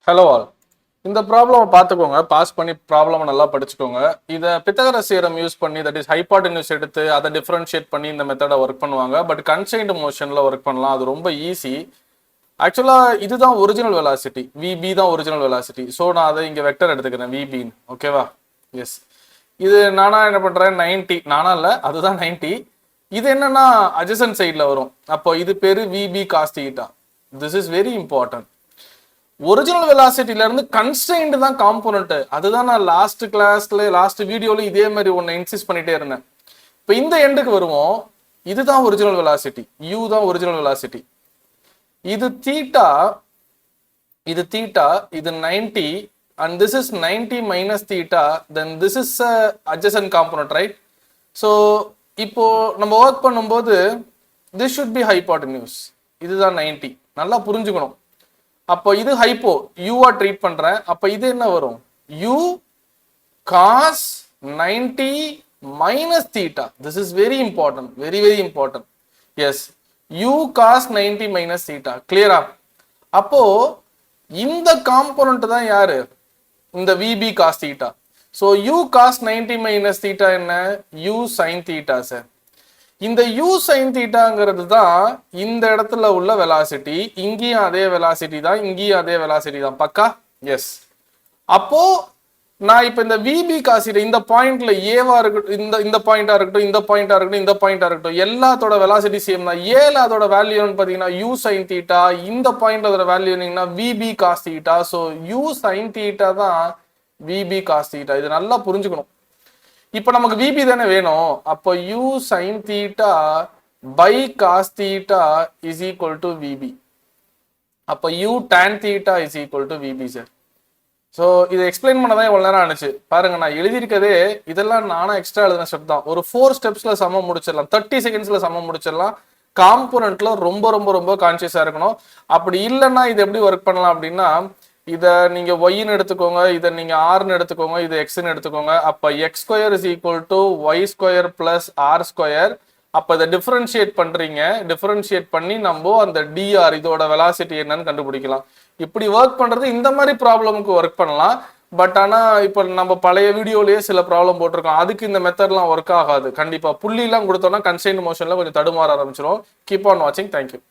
Hello all. இந்த problem பார்த்துக்கோங்க, pass பண்ணி ப்ராப்ளம் நல்லா படிச்சுக்கோங்க. இதை பித்தகரஸ் தியரம் யூஸ் பண்ணி, தட் இஸ் ஹைபாட்டன்யூஸ் எடுத்து அதை டிஃபரன்ஷியேட் பண்ணி இந்த மெத்தடை ஒர்க் பண்ணுவாங்க. பட் கன்ஸ்ட்ரெயின்ட் மோஷனில் ஒர்க் பண்ணலாம், அது ரொம்ப ஈஸி. ஆக்சுவலாக இதுதான் ஒரிஜினல் வெலாசிட்டி, விபி தான் ஒரிஜினல் வெலாசிட்டி. ஸோ நான் அதை இங்கே வெக்டர் எடுத்துக்கிறேன், விபின்னு. ஓகேவா? எஸ். இது நானா என்ன பண்ணுறேன், 90. நானா இல்லை, அதுதான் 90. இது என்னன்னா அட்ஜசன்ட் சைடில் வரும். அப்போ இது பேர் VP cos theta. This is very important. Original வெலாசிட்டில இருந்து கன்ஸ்ட்ரெயின்ட் தான் காம்போனன்ட். அதுதான் நான் லாஸ்ட் வீடியோல இதே மாதிரி ஒன்னு இன்சிஸ்ட் பண்ணிட்டே இருந்தேன். இப்போ இந்த எண்டுக்கு வருவோம். இதுதான் ஒரிஜினல் வெலாசிட்டி, u தான் ஒரிஜினல் வெலாசிட்டி. இது தீட்டா, இது 90 and this is 90 minus theta, then this is adjacent component, right? So இப்போ நம்ம ஒர்க் பண்ணும்போது this should be hypotenuse. இதுதான் 90. நல்லா புரிஞ்சுக்கணும். அப்போ இது ஹைப்போ, யூவா ட்ரீட் பண்றேன். அப்போ இது என்ன வரும்? u cos 90 minus theta. This is very important, very important. Yes, u cos 90 minus theta. கிளியரா? அப்போ இந்த காம்போனன்ட் தான் யாரு? இந்த vb cos theta. So u cos 90 minus theta என்ன? u sin theta sir. இந்த u sin தீட்டாங்கிறது தான் இந்த இடத்துல உள்ள வெலாசிட்டி. இங்கேயும் அதே வெலாசிட்டி தான், இங்கேயும் அதே வெலாசிட்டி தான். பக்கா? எஸ். அப்போ நான் இப்ப இந்த விபி காசிட்ட இந்த பாயிண்ட்ல ஏவா இருக்கட்டும், இந்த பாயிண்டா இருக்கட்டும், இந்த பாயிண்டா இருக்கட்டும், இந்த பாயிண்டா இருக்கட்டும், எல்லாத்தோட வெலாசிட்டி சேம் தான். ஏல அதோட வேல்யூன்னு பாத்தீங்கன்னா u sin தீட்டா, இந்த பாயிண்ட் அதோட வேல்யூ என்னன்னா விபி காஸ் தீட்டா. ஸோ u sin தீட்டா தான் விபி காஸ் தீட்டா. இது நல்லா புரிஞ்சுக்கணும். இப்போ நமக்கு விபி தானே வேணும். அப்போ u sin theta by cos theta is equal to vb. அப்போ u tan theta is equal to vb sir. So இதை எக்ஸ்பிளைன் பண்ணதான் இவ்வளோ நேரம் ஆனிச்சு. பாருங்க, நான் எழுதியிருக்கதே இதெல்லாம் நானும் எக்ஸ்ட்ரா எழுதின ஸ்டெப் தான். ஒரு 4 ஸ்டெப்ஸ்ல சமம் முடிச்சிடலாம், 30 செகண்ட்ஸ்ல சமம் முடிச்சிடலாம். காம்போனன்ட்ல ரொம்ப ரொம்ப ரொம்ப கான்சியஸா இருக்கணும். அப்படி இல்லைன்னா இது எப்படி ஒர்க் பண்ணலாம் அப்படின்னா, இதை நீங்க ஒய்ன்னு எடுத்துக்கோங்க, இதை நீங்க ஆர்னு எடுத்துக்கோங்க, இது எக்ஸ்ன்னு எடுத்துக்கோங்க. அப்ப x square is equal to y square plus r square. அப்ப இதை டிஃபரன்ஷியேட் பண்றீங்க, டிஃபரன்ஷியேட் பண்ணி நம்ம அந்த டிஆர் இதோட வெலாசிட்டி என்னன்னு கண்டுபிடிக்கலாம். இப்படி ஒர்க் பண்றது இந்த மாதிரி ப்ராப்ளமுக்கு ஒர்க் பண்ணலாம். பட் ஆனா இப்ப நம்ம பழைய வீடியோலயே சில ப்ராப்ளம் போட்டிருக்கோம், அதுக்கு இந்த மெத்தட்லாம் ஒர்க் ஆகாது. கண்டிப்பா புள்ளிலாம் கொடுத்தோம்னா கன்ஸ்ட்ரெயின்ட் மோஷன்ல கொஞ்சம் தடுமாற ஆரம்பிச்சிடும். கீப் ஆன் வாட்சிங். தேங்க்யூ.